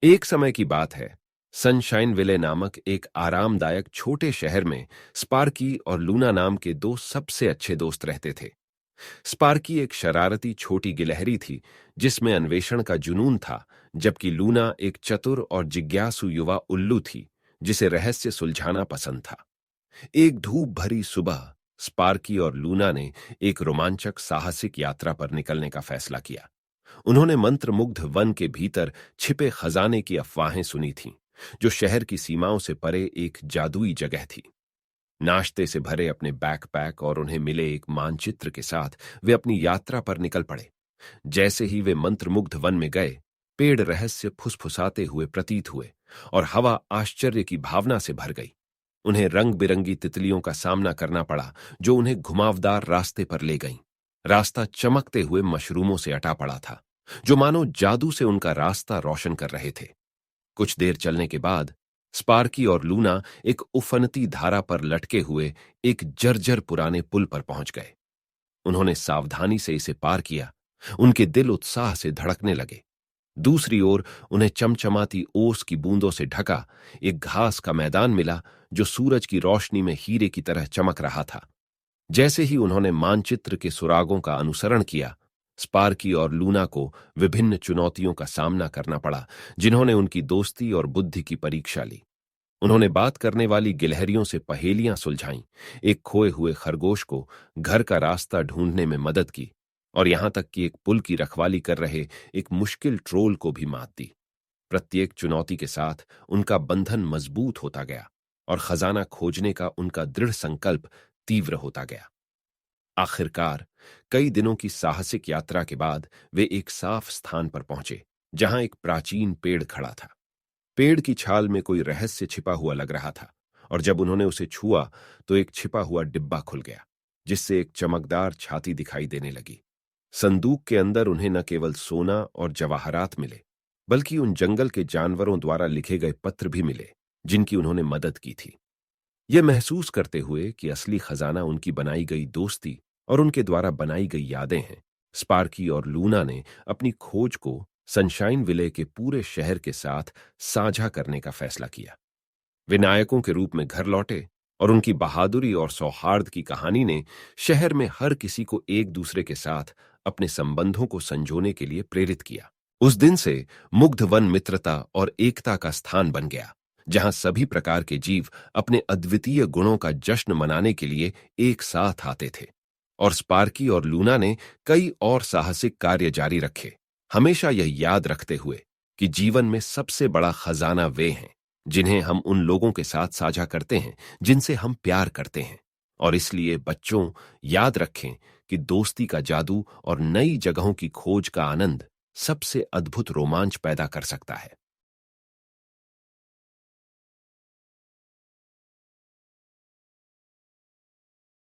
एक समय की बात है। सनशाइन विले नामक एक आरामदायक छोटे शहर में स्पार्की और लूना नाम के दो सबसे अच्छे दोस्त रहते थे। स्पार्की एक शरारती छोटी गिलहरी थी जिसमें अन्वेषण का जुनून था, जबकि लूना एक चतुर और जिज्ञासु युवा उल्लू थी जिसे रहस्य सुलझाना पसंद था। एक धूप भरी सुबह स्पार्की और लूना ने एक रोमांचक साहसिक यात्रा पर निकलने का फैसला किया। उन्होंने मंत्रमुग्ध वन के भीतर छिपे खजाने की अफवाहें सुनी थीं, जो शहर की सीमाओं से परे एक जादुई जगह थी। नाश्ते से भरे अपने बैकपैक और उन्हें मिले एक मानचित्र के साथ वे अपनी यात्रा पर निकल पड़े। जैसे ही वे मंत्रमुग्ध वन में गए, पेड़ रहस्य फुसफुसाते हुए प्रतीत हुए और हवा आश्चर्य की भावना से भर गई। उन्हें रंग बिरंगी तितलियों का सामना करना पड़ा, जो उन्हें घुमावदार रास्ते पर ले गईं। रास्ता चमकते हुए मशरूमों से अटा पड़ा था, जो मानो जादू से उनका रास्ता रोशन कर रहे थे। कुछ देर चलने के बाद स्पार्की और लूना एक उफनती धारा पर लटके हुए एक जर्जर पुराने पुल पर पहुंच गए। उन्होंने सावधानी से इसे पार किया। उनके दिल उत्साह से धड़कने लगे। दूसरी ओर उन्हें चमचमाती ओस की बूंदों से ढका एक घास का मैदान मिला, जो सूरज की रोशनी में हीरे की तरह चमक रहा था। जैसे ही उन्होंने मानचित्र के सुरागों का अनुसरण किया, स्पार्की और लूना को विभिन्न चुनौतियों का सामना करना पड़ा, जिन्होंने उनकी दोस्ती और बुद्धि की परीक्षा ली। उन्होंने बात करने वाली गिलहरियों से पहेलियां सुलझाईं, एक खोए हुए खरगोश को घर का रास्ता ढूंढने में मदद की, और यहां तक कि एक पुल की रखवाली कर रहे एक मुश्किल ट्रोल को भी मात दी। प्रत्येक चुनौती के साथ उनका बंधन मजबूत होता गया और खजाना खोजने का उनका दृढ़ संकल्प तीव्र होता गया। आखिरकार कई दिनों की साहसिक यात्रा के बाद वे एक साफ स्थान पर पहुंचे, जहां एक प्राचीन पेड़ खड़ा था। पेड़ की छाल में कोई रहस्य छिपा हुआ लग रहा था, और जब उन्होंने उसे छुआ तो एक छिपा हुआ डिब्बा खुल गया, जिससे एक चमकदार छाती दिखाई देने लगी। संदूक के अंदर उन्हें न केवल सोना और जवाहरात मिले, बल्कि उन जंगल के जानवरों द्वारा लिखे गए पत्र भी मिले, जिनकी उन्होंने मदद की थी। यह महसूस करते हुए कि असली खजाना उनकी बनाई गई दोस्ती और उनके द्वारा बनाई गई यादें हैं, स्पार्की और लूना ने अपनी खोज को सनशाइन विले के पूरे शहर के साथ साझा करने का फैसला किया। वे नायकों के रूप में घर लौटे, और उनकी बहादुरी और सौहार्द की कहानी ने शहर में हर किसी को एक दूसरे के साथ अपने संबंधों को संजोने के लिए प्रेरित किया। उस दिन से मुग्ध वन मित्रता और एकता का स्थान बन गया, जहां सभी प्रकार के जीव अपने अद्वितीय गुणों का जश्न मनाने के लिए एक साथ आते थे। और स्पार्की और लूना ने कई और साहसिक कार्य जारी रखे, हमेशा यह याद रखते हुए कि जीवन में सबसे बड़ा खजाना वे हैं जिन्हें हम उन लोगों के साथ साझा करते हैं जिनसे हम प्यार करते हैं। और इसलिए बच्चों, याद रखें कि दोस्ती का जादू और नई जगहों की खोज का आनंद सबसे अद्भुत रोमांच पैदा कर सकता है।